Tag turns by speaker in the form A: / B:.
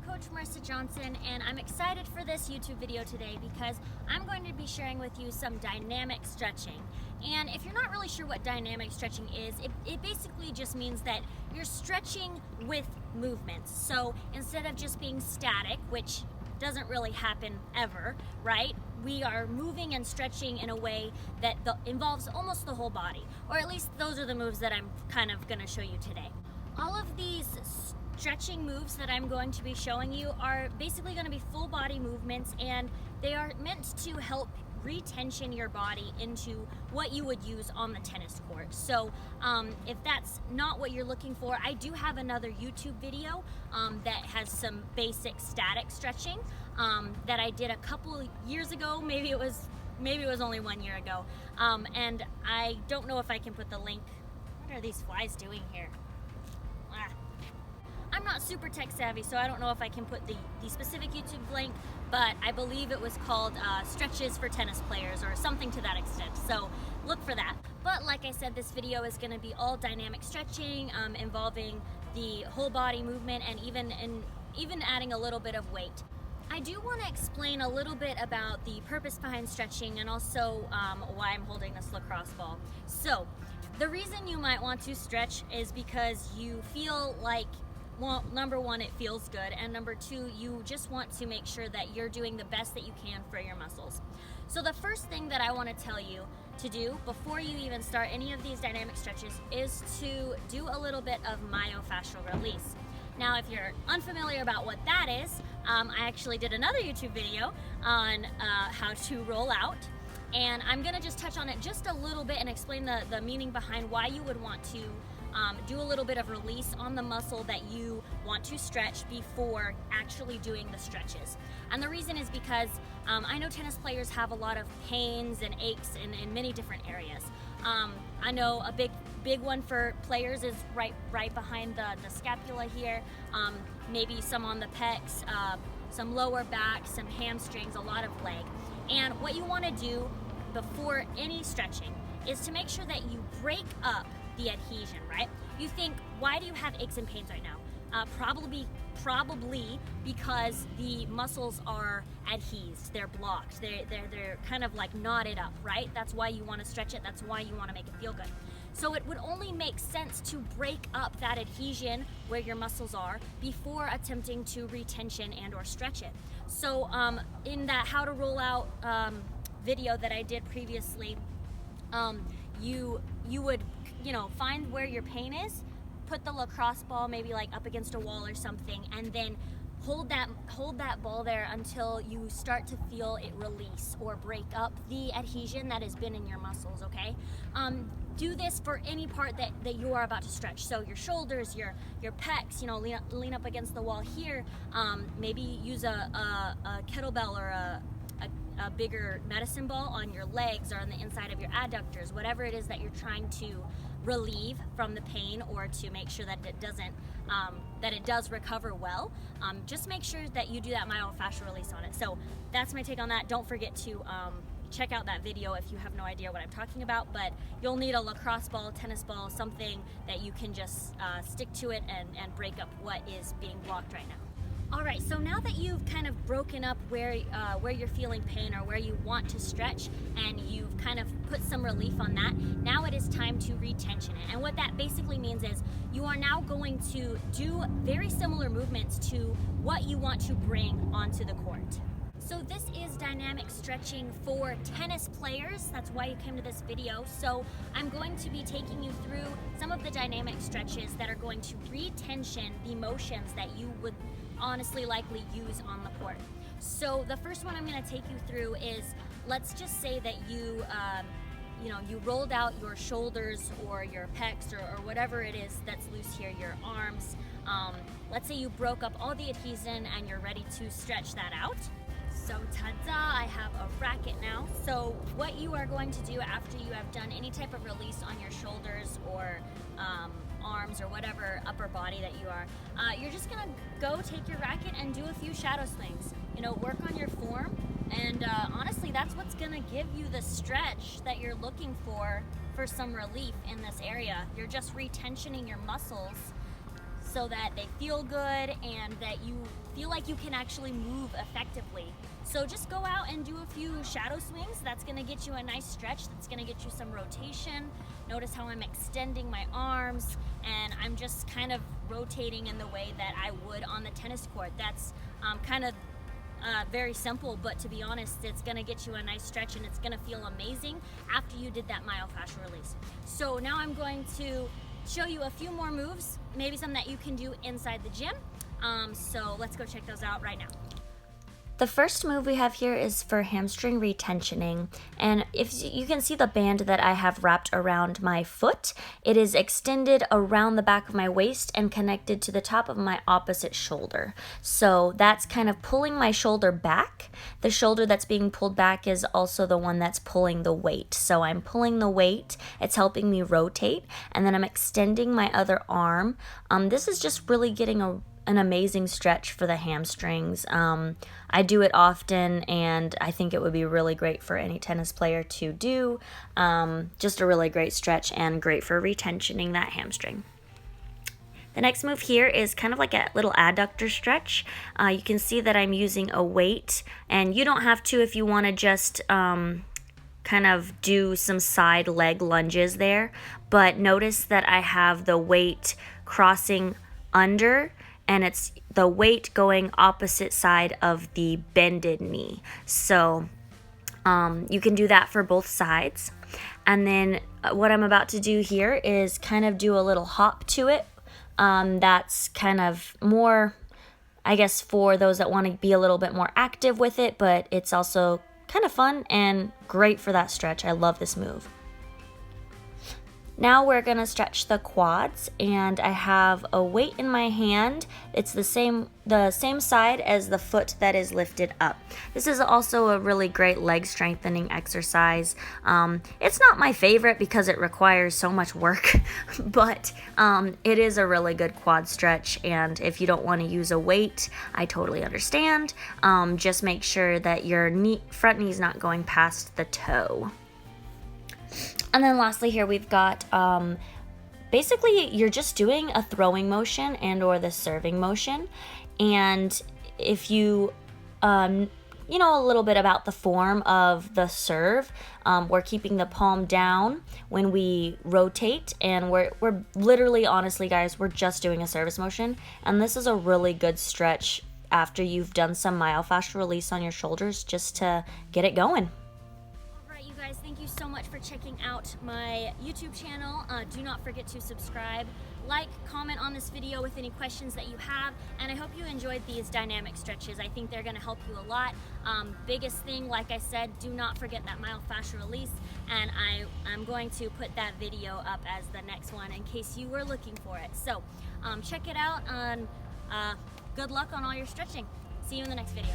A: Coach Marisa Johnson, and I'm excited for this YouTube video today because I'm going to be sharing with you some dynamic stretching. And if you're not really sure what dynamic stretching is, it basically just means that you're stretching with movements. So instead of just being static, which doesn't really happen ever, right? We are moving and stretching in a way that involves almost the whole body, or at least those are the moves that I'm kind of going to show you today. All of these stretching moves that I'm going to be showing you are basically going to be full body movements, and they are meant to help retension your body into what you would use on the tennis court. So if that's not what you're looking for, I do have another YouTube video that has some basic static stretching that I did a couple years ago. Maybe it was only 1 year ago, and I don't know if I can put the link. What are these flies doing here? I'm not super tech savvy, so I don't know if I can put the specific YouTube link, but I believe it was called Stretches for Tennis Players or something to that extent, so look for that. But like I said, this video is going to be all dynamic stretching, involving the whole body movement and even adding a little bit of weight. I do want to explain a little bit about the purpose behind stretching and also why I'm holding this lacrosse ball. So the reason you might want to stretch is because you feel like, well, number one, it feels good, and number two, you just want to make sure that you're doing the best that you can for your muscles. So the first thing that I want to tell you to do before you even start any of these dynamic stretches is to do a little bit of myofascial release. Now, if you're unfamiliar about what that is, I actually did another YouTube video on how to roll out, and I'm gonna just touch on it just a little bit and explain the meaning behind why you would want to do a little bit of release on the muscle that you want to stretch before actually doing the stretches. And the reason is because I know tennis players have a lot of pains and aches in many different areas. I know a big one for players is right behind the scapula here, maybe some on the pecs, some lower back, some hamstrings, a lot of leg. And what you want to do before any stretching is to make sure that you break up the adhesion, right? You think, why do you have aches and pains right now? Probably because the muscles are adhesed, they're blocked, they're kind of like knotted up, right? That's why you want to stretch it, that's why you want to make it feel good. So it would only make sense to break up that adhesion where your muscles are before attempting to retension and or stretch it. So in that how to roll out video that I did previously, you would find where your pain is, put the lacrosse ball maybe like up against a wall or something, and then hold that ball there until you start to feel it release or break up the adhesion that has been in your muscles, okay? Do this for any part that you are about to stretch. So your shoulders, your pecs, lean up against the wall here. Maybe use a kettlebell or a bigger medicine ball on your legs or on the inside of your adductors, whatever it is that you're trying to relieve from the pain or to make sure that it does recover well. Just make sure that you do that myofascial release on it. So that's my take on that. Don't forget to check out that video if you have no idea what I'm talking about, but you'll need a lacrosse ball, tennis ball, something that you can just stick to it and break up what is being blocked right now. All right, so now that you've kind of broken up where you're feeling pain or where you want to stretch, and you've kind of put some relief on that, now it is time to retension it. And what that basically means is you are now going to do very similar movements to what you want to bring onto the court. So this is dynamic stretching for tennis players. That's why you came to this video. So I'm going to be taking you through some of the dynamic stretches that are going to retension the motions that you would honestly likely use on the court. So the first one I'm going to take you through is, let's just say that you rolled out your shoulders or your pecs or whatever it is that's loose here, your arms. Let's say you broke up all the adhesion and you're ready to stretch that out. So ta-da, I have a racket now. So what you are going to do after you have done any type of release on your shoulders or arms or whatever upper body that you are, you're just gonna go take your racket and do a few shadow swings. Work on your form, and honestly, that's what's gonna give you the stretch that you're looking for some relief in this area. You're just retensioning your muscles so that they feel good and that you feel like you can actually move effectively. So just go out and do a few shadow swings. That's gonna get you a nice stretch. That's gonna get you some rotation. Notice how I'm extending my arms and I'm just kind of rotating in the way that I would on the tennis court. That's kind of very simple, but to be honest, it's gonna get you a nice stretch and it's gonna feel amazing after you did that myofascial release. So now I'm going to show you a few more moves, maybe some that you can do inside the gym. So let's go check those out right now. The first move we have here is for hamstring retentioning, and if you can see the band that I have wrapped around my foot, it is extended around the back of my waist and connected to the top of my opposite shoulder. So that's kind of pulling my shoulder back. The shoulder that's being pulled back is also the one that's pulling the weight. So I'm pulling the weight, it's helping me rotate, and then I'm extending my other arm. This is just really getting an amazing stretch for the hamstrings. I do it often and I think it would be really great for any tennis player to do. Just a really great stretch and great for retentioning that hamstring. The next move here is kind of like a little adductor stretch. You can see that I'm using a weight, and you don't have to if you want to just kind of do some side leg lunges there, but notice that I have the weight crossing under and it's the weight going opposite side of the bended knee. So you can do that for both sides. And then what I'm about to do here is kind of do a little hop to it. That's kind of more, I guess, for those that want to be a little bit more active with it, but it's also kind of fun and great for that stretch. I love this move. Now we're gonna stretch the quads, and I have a weight in my hand. It's the same side as the foot that is lifted up. This is also a really great leg strengthening exercise. It's not my favorite because it requires so much work, but it is a really good quad stretch, and if you don't want to use a weight, I totally understand. Just make sure that your front knee is not going past the toe. And then lastly here we've got, basically you're just doing a throwing motion and or the serving motion. And if you know a little bit about the form of the serve, we're keeping the palm down when we rotate, and we're literally, honestly guys, we're just doing a service motion. And this is a really good stretch after you've done some myofascial release on your shoulders, just to get it going. Guys, thank you so much for checking out my YouTube channel. Do not forget to subscribe, like, comment on this video with any questions that you have, and I hope you enjoyed these dynamic stretches. I think they're going to help you a lot. Biggest thing, like I said, do not forget that myofascial release, and I'm going to put that video up as the next one in case you were looking for it. So check it out, and good luck on all your stretching. See you in the next video.